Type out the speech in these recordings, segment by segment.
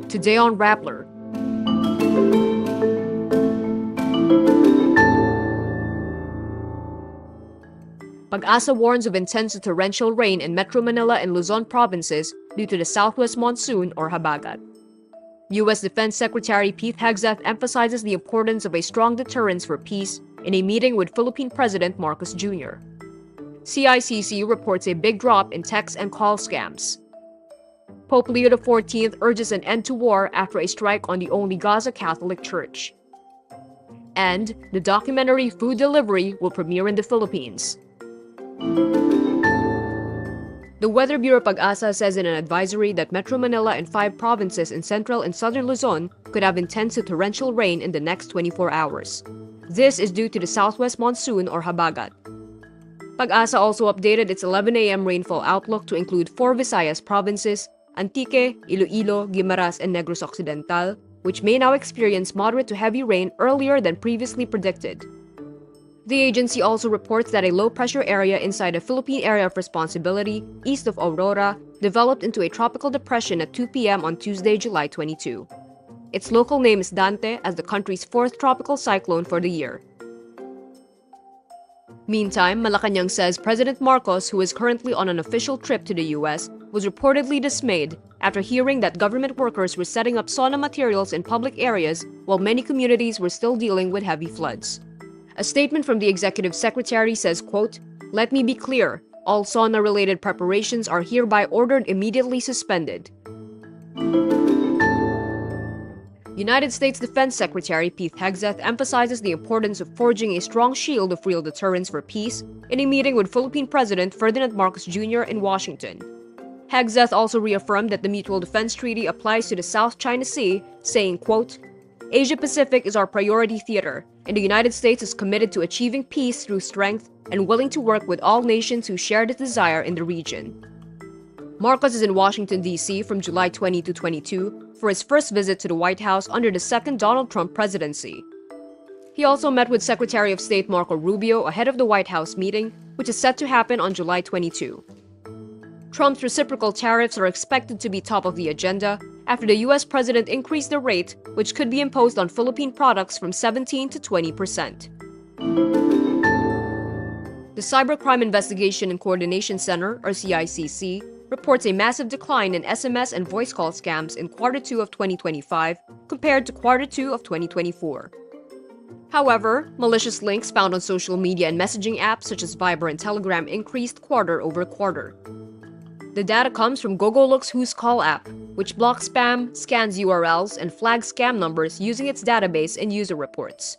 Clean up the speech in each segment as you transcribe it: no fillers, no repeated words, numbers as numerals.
Today on Rappler. PAGASA warns of intense to torrential rain in Metro Manila and Luzon provinces due to the southwest monsoon or habagat. U.S. Defense Secretary Pete Hegseth emphasizes the importance of a strong deterrence for peace in a meeting with Philippine President Marcos Jr. CICC reports a big drop in text and call scams. Pope Leo XIV urges an end to war after a strike on the only Gaza Catholic Church. And the documentary Food Delivery will premiere in the Philippines. The Weather Bureau PAGASA says in an advisory that Metro Manila and 5 provinces in central and southern Luzon could have intense to torrential rain in the next 24 hours. This is due to the southwest monsoon or habagat. PAGASA also updated its 11 a.m. rainfall outlook to include 4 Visayas provinces, Antique, Iloilo, Guimaras, and Negros Occidental, which may now experience moderate to heavy rain earlier than previously predicted. The agency also reports that a low-pressure area inside a Philippine Area of Responsibility, east of Aurora, developed into a tropical depression at 2 p.m. on Tuesday, July 22. Its local name is Dante as the country's 4th tropical cyclone for the year. Meantime, Malacanang says President Marcos, who is currently on an official trip to the U.S., was reportedly dismayed after hearing that government workers were setting up sauna materials in public areas while many communities were still dealing with heavy floods. A statement from the executive secretary says, quote, "Let me be clear, all sauna-related preparations are hereby ordered immediately suspended." United States Defense Secretary Pete Hegseth emphasizes the importance of forging a strong shield of real deterrence for peace in a meeting with Philippine President Ferdinand Marcos Jr. in Washington. Hegseth also reaffirmed that the Mutual Defense Treaty applies to the South China Sea, saying, quote, "Asia-Pacific is our priority theater, and the United States is committed to achieving peace through strength and willing to work with all nations who share this desire in the region." Marcos is in Washington, D.C. from July 20 to 22 for his first visit to the White House under the second Donald Trump presidency. He also met with Secretary of State Marco Rubio ahead of the White House meeting, which is set to happen on July 22. Trump's reciprocal tariffs are expected to be top of the agenda after the U.S. president increased the rate, which could be imposed on Philippine products from 17 to 20%. The Cybercrime Investigation and Coordination Center, or CICC, reports a massive decline in SMS and voice call scams in Q2 of 2025 compared to Q2 of 2024. However, malicious links found on social media and messaging apps such as Viber and Telegram increased quarter over quarter. The data comes from Gogoluk's Who's Call app, which blocks spam, scans URLs, and flags scam numbers using its database and user reports.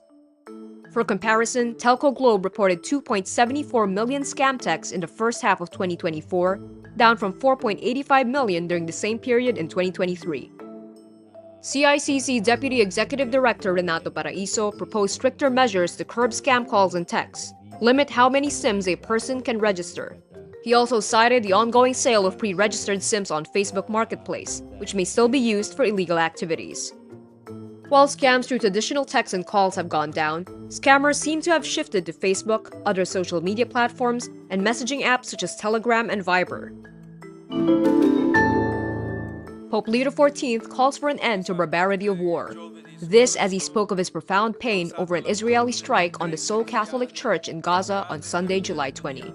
For comparison, Telco Globe reported 2.74 million scam texts in the first half of 2024, down from 4.85 million during the same period in 2023. CICC Deputy Executive Director Renato Paraiso proposed stricter measures to curb scam calls and texts, limit how many SIMs a person can register. He also cited the ongoing sale of pre-registered SIMs on Facebook Marketplace, which may still be used for illegal activities. While scams through traditional texts and calls have gone down, scammers seem to have shifted to Facebook, other social media platforms, and messaging apps such as Telegram and Viber. Pope Leo XIV calls for an end to barbarity of war. This as he spoke of his profound pain over an Israeli strike on the sole Catholic Church in Gaza on Sunday, July 20.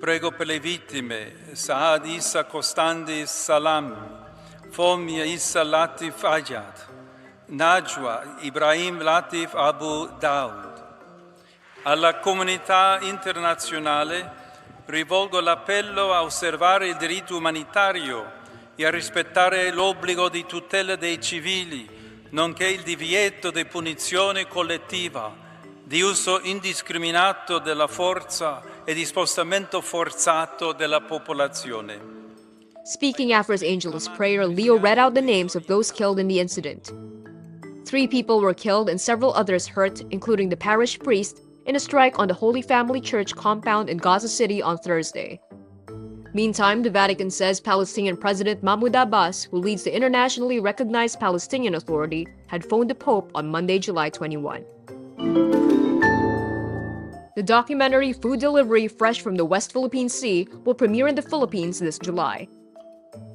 Prego per le vittime, Saad Issa Costandis Salam, Fomia Issa Latif Ayad, Najwa Ibrahim Latif Abu Daud. Alla comunità internazionale rivolgo l'appello a osservare il diritto umanitario e a rispettare l'obbligo di tutela dei civili, nonché il divieto di punizione collettiva, di uso indiscriminato della forza e di spostamento forzato della popolazione. Speaking after his Angelus prayer, Leo read out the names of those killed in the incident. 3 people were killed and several others hurt, including the parish priest, in a strike on the Holy Family Church compound in Gaza City on Thursday. Meantime, the Vatican says Palestinian President Mahmoud Abbas, who leads the internationally recognized Palestinian Authority, had phoned the Pope on Monday, July 21. The documentary Food Delivery Fresh from the West Philippine Sea will premiere in the Philippines this July.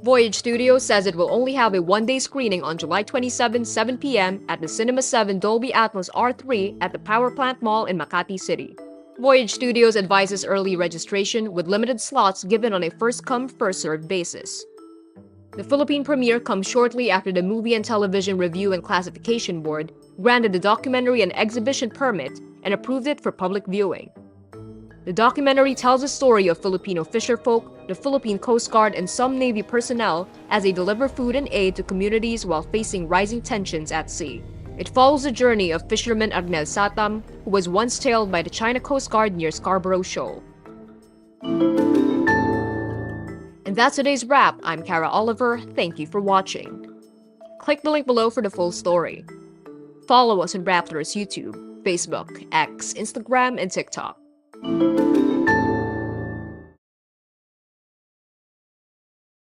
Voyage Studios says it will only have a one-day screening on July 27, 7 p.m. at the Cinema 7 Dolby Atmos R3 at the Power Plant Mall in Makati City. Voyage Studios advises early registration with limited slots given on a first-come, first-served basis. The Philippine premiere comes shortly after the Movie and Television Review and Classification Board granted the documentary an exhibition permit and approved it for public viewing. The documentary tells the story of Filipino fisherfolk, the Philippine Coast Guard, and some Navy personnel as they deliver food and aid to communities while facing rising tensions at sea. It follows the journey of fisherman Arnel Satam, who was once tailed by the China Coast Guard near Scarborough Shoal. And that's today's wrap. I'm Kara Oliver. Thank you for watching. Click the link below for the full story. Follow us on Raptor's YouTube, Facebook, X, Instagram, and TikTok.